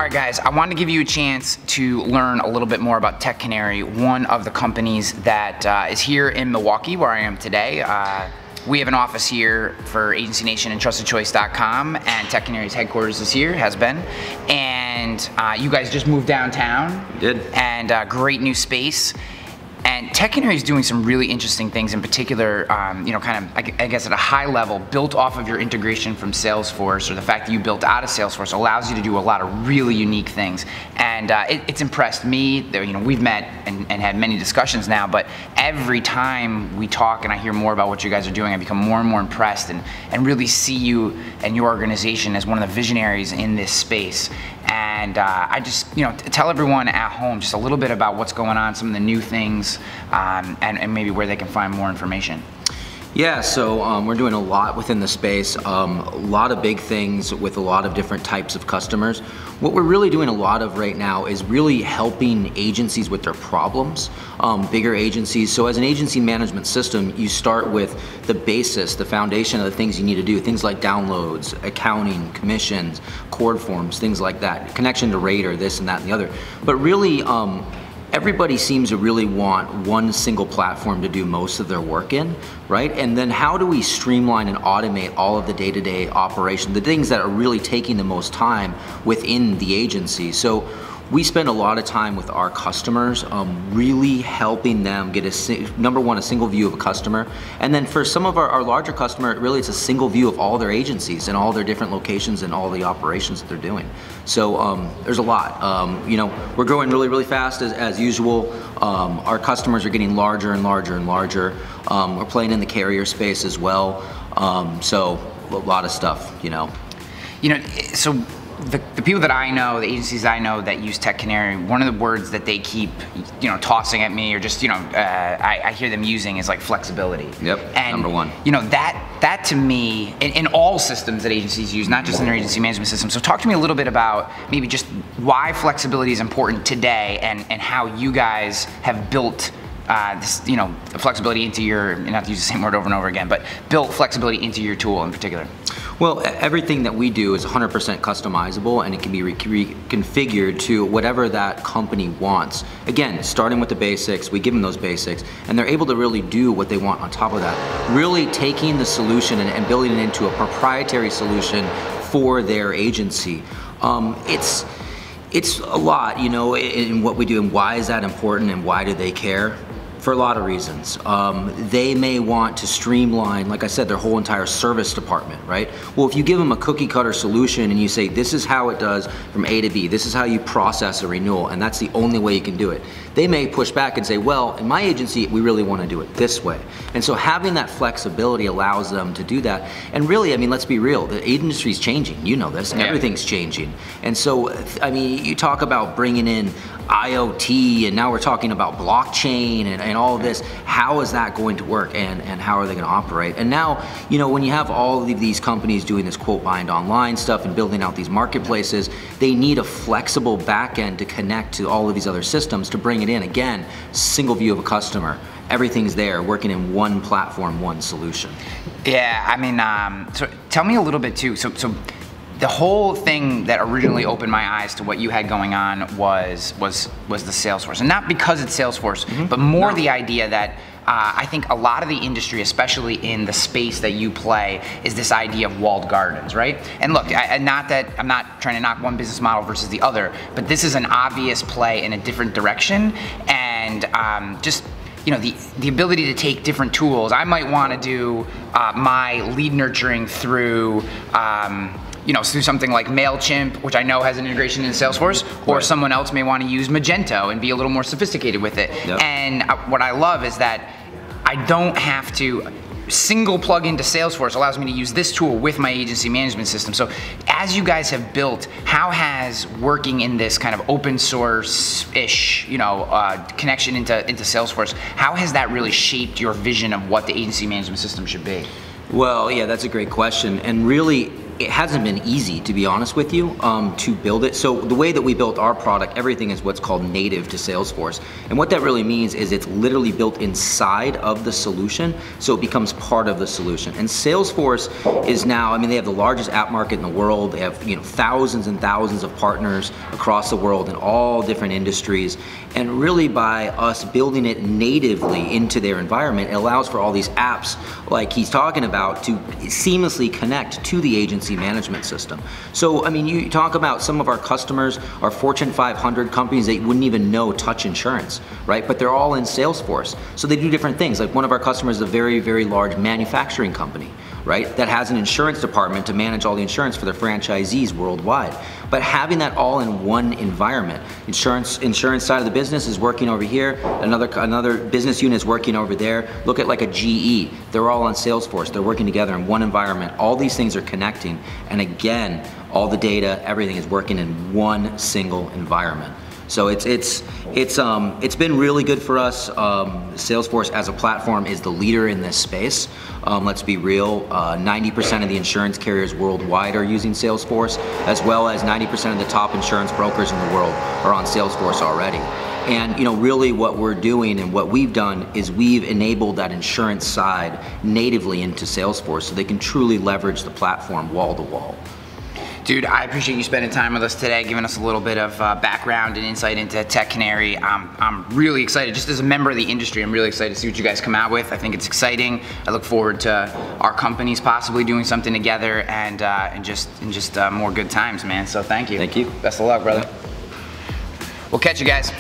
right, guys, I wanted to give you a chance to learn a little bit more about TechCanary, one of the companies that is here in Milwaukee, where I am today. We have an office here for Agency Nation and TrustedChoice.com, and TechCanary's headquarters is here, has been. And you guys just moved downtown. We did. And great new space. And TechCanary is doing some really interesting things, in particular, you know, kind of, I guess at a high level, built off of your integration from Salesforce, or the fact that you built out of Salesforce allows you to do a lot of really unique things. And it's impressed me. You know, we've met and had many discussions now, but every time we talk and I hear more about what you guys are doing, I become more and more impressed and really see you and your organization as one of the visionaries in this space. And I just, you know, tell everyone at home just a little bit about what's going on, some of the new things, and maybe where they can find more information. Yeah, so we're doing a lot within the space, a lot of big things with a lot of different types of customers. What we're really doing a lot of right now is really helping agencies with their problems, bigger agencies. So as an agency management system, you start with the basis, the foundation of the things you need to do, things like downloads, accounting, commissions, cord forms, things like that, connection to Raider, this and that and the other. But really, everybody seems to really want one single platform to do most of their work in, right? And then how do we streamline and automate all of the day-to-day operation, the things that are really taking the most time within the agency? So we spend a lot of time with our customers, really helping them get number one, a single view of a customer. And then for some of our larger customer, really it's a single view of all their agencies and all their different locations and all the operations that they're doing. So there's a lot. You know, we're growing really, really fast as usual. Our customers are getting larger and larger and larger. We're playing in the carrier space as well. So a lot of stuff, you know. You know, so the people that I know, the agencies I know that use TechCanary, one of the words that they keep, you know, tossing at me, or just, you know, I hear them using is like flexibility. Yep, and, number one. You know, that to me, in all systems that agencies use, not just in their agency management system. So talk to me a little bit about maybe just why flexibility is important today, and how you guys have built this, you know, flexibility into your, not to use the same word over and over again, but built flexibility into your tool in particular. Well, everything that we do is 100% customizable, and it can be reconfigured to whatever that company wants. Again, starting with the basics, we give them those basics, and they're able to really do what they want on top of that. Really taking the solution and building it into a proprietary solution for their agency. It's a lot, you know, in what we do, and why is that important, and why do they care? For a lot of reasons. They may want to streamline, like I said, their whole entire service department, right? Well, if you give them a cookie cutter solution and you say, this is how it does from A to B, this is how you process a renewal, and that's the only way you can do it, they may push back and say, well, in my agency, we really want to do it this way. And so having that flexibility allows them to do that. And really, I mean, let's be real, the industry's changing, you know this, everything's changing. And so, I mean, you talk about bringing in IoT, and now we're talking about blockchain and all of this. How is that going to work, and how are they going to operate? And now, you know, when you have all of these companies doing this quote bind online stuff and building out these marketplaces, they need a flexible back end to connect to all of these other systems to bring it in. Again, single view of a customer. Everything's there, working in one platform, one solution. Yeah, I mean, so tell me a little bit too. So the whole thing that originally opened my eyes to what you had going on was the Salesforce, and not because it's Salesforce, but more the idea that I think a lot of the industry, especially in the space that you play, is this idea of walled gardens, right? And look, not that I'm not trying to knock one business model versus the other, but this is an obvious play in a different direction, and just, you know, the ability to take different tools. I might want to do my lead nurturing through you know, through something like MailChimp, which I know has an integration in Salesforce, or someone else may want to use Magento and be a little more sophisticated with it. And what I love is that I don't have to single plug into Salesforce. Allows me to use this tool with my agency management system. So as you guys have built, how has working in this kind of open source-ish, you know, connection into Salesforce, how has that really shaped your vision of what the agency management system should be? Well, yeah, that's a great question. And really, it hasn't been easy, to be honest with you, to build it. So the way that we built our product, everything is what's called native to Salesforce. And what that really means is it's literally built inside of the solution, so it becomes part of the solution. And Salesforce is now, I mean, they have the largest app market in the world. They have, thousands and thousands of partners across the world in all different industries. And really by us building it natively into their environment, it allows for all these apps like he's talking about to seamlessly connect to the agency management system. So, I mean, you talk about some of our customers are Fortune 500 companies that you wouldn't even know touch insurance, right? But they're all in Salesforce. So they do different things. Like one of our customers is a very, very large manufacturing company, right? That has an insurance department to manage all the insurance for their franchisees worldwide. But having that all in one environment, insurance side of the business is working over here, another business unit is working over there. Look at like a GE, they're all on Salesforce, they're working together in one environment. All these things are connecting, and again, all the data, everything is working in one single environment. So it's been really good for us. Salesforce as a platform is the leader in this space. Let's be real, 90% of the insurance carriers worldwide are using Salesforce, as well as 90% of the top insurance brokers in the world are on Salesforce already. And really what we're doing and what we've done is we've enabled that insurance side natively into Salesforce so they can truly leverage the platform wall to wall. Dude, I appreciate you spending time with us today, giving us a little bit of background and insight into TechCanary. I'm really excited, just as a member of the industry, I'm really excited to see what you guys come out with. I think it's exciting. I look forward to our companies possibly doing something together and just more good times, man. So thank you. Thank you. Best of luck, brother. We'll catch you guys.